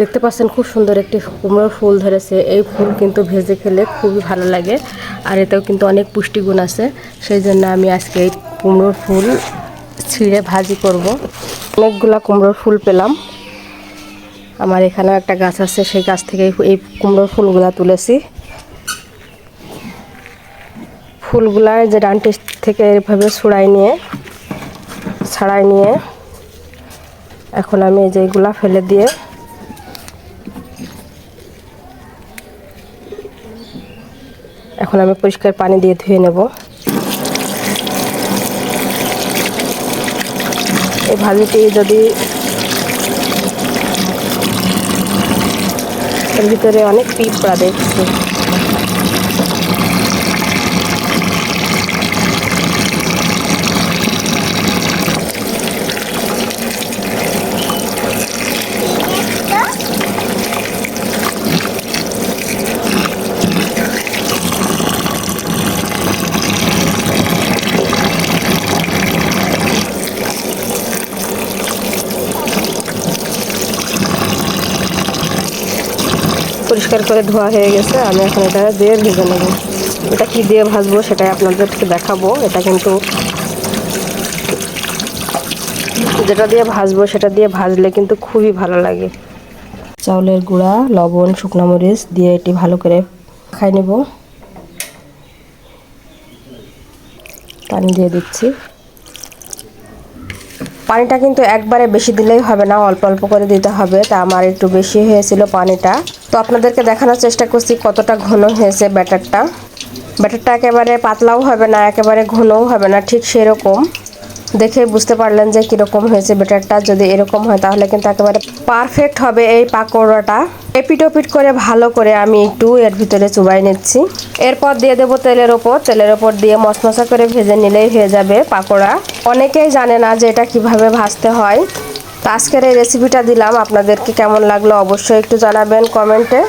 দেখতে পাচ্ছেন খুব সুন্দর একটি কুমড়োর ফুল ধরেছে। এই ফুল কিন্তু ভেজে খেলে খুবই ভালো লাগে, আর এতেও কিন্তু অনেক পুষ্টিগুণ আছে। সেই জন্য আমি আজকে এই কুমড়োর ফুল ছিঁড়ে ভাজি করব। অনেকগুলা কুমড়োর ফুল পেলাম। আমার এখানেও একটা গাছ আছে, সেই গাছ থেকে এই কুমড়োর ফুলগুলা তুলেছি। ফুলগুলা যে ডান্টি থেকে এভাবে ছাড়াই নিয়ে এখন আমি এই যে এগুলা ফেলে দিয়ে এখন আমি পরিষ্কার পানি দিয়ে ধুয়ে নেব। এই ভাজিটি যদি এর ভিতরে অনেক পিঁপড়া দেখছি। পরিষ্কার করে ধোয়া হয়ে গেছে। আমি এখন এটা দিয়ে ভেজে নেব। এটা কি দিয়ে ভাজবো সেটাই আপনাদেরকে দেখাবো। এটা কিন্তু যেটা দিয়ে ভাজবো সেটা দিয়ে ভাজলে কিন্তু খুবই ভালো লাগে। চাউলের গুঁড়া, লবণ, শুকনো মরিচ দিয়ে এটি ভালো করে খাই নেব। পানি দিয়ে দিচ্ছি। পানিটা কিন্তু একবারে বেশি দিলেই হবে না, অল্প অল্প করে দিতে হবে। তা আমার একটু বেশি হয়েছিল পানিটা। তো আপনাদেরকে দেখানোর চেষ্টা করছি কতটা ঘন হয়েছে ব্যাটারটা। ব্যাটারটা একেবারে পাতলাও হবে না, একেবারে ঘনও হবে না, ঠিক সেরকম। দেখে বুঝতে পারলেন যে কীরকম হয়েছে ব্যাটারটা। যদি এরকম হয় তাহলে কিন্তু একেবারে পারফেক্ট হবে এই পাকোড়াটা। এপিট ওপিট করে ভালো করে আমি একটু এর ভিতরে চুবাই নিচ্ছি। এরপর দিয়ে দেবো তেলের ওপর দিয়ে মশমশা করে ভেজে নিলেই হয়ে যাবে পাকোড়া। অনেকেই জানে না যে এটা কিভাবে ভাজতে হয়। তো আজকের এই রেসিপিটা দিলাম, আপনাদেরকে কেমন লাগলো অবশ্যই একটু জানাবেন কমেন্টে।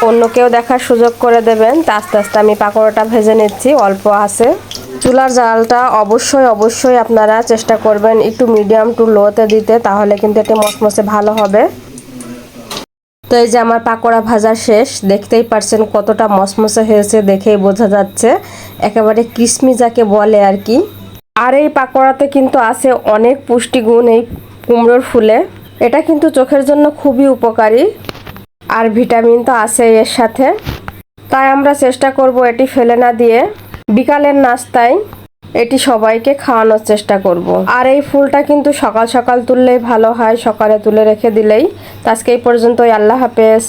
অন্যকেও দেখার সুযোগ করে দেবেন। তা আস্তে আস্তে আমি পাকোড়াটা ভেজে নিচ্ছি অল্প আছে। চুলার জালটা অবশ্যই আপনারা চেষ্টা করবেন একটু মিডিয়াম টু লোতে দিতে, তাহলে কিন্তু এটা মচমচে ভালো হবে। তো এই যে আমার পাকোড়া ভাজা শেষ। দেখতেই পারছেন কতটা মচমচে হয়েছে, দেখেই বোঝা যাচ্ছে। একেবারে ক্রিসমি যাকে বলে আর কি। আর এই পাকোড়াতে কিন্তু আছে অনেক পুষ্টিগুণ এই কুমড়োর ফুলে। এটা কিন্তু চোখের জন্য খুবই উপকারী, আর ভিটামিন তো আছে এর সাথে। তাই আমরা চেষ্টা করব এটি ফেলে না দিয়ে বিকালের নাস্তায় এটি সবাইকে খাওয়ানোর চেষ্টা করব। আর এই ফুলটা কিন্তু সকাল সকাল তুললেই ভালো হয়, সকালে তুলে রেখে দিলেই। আজকে এই পর্যন্তই। আল্লাহ হাফেজ।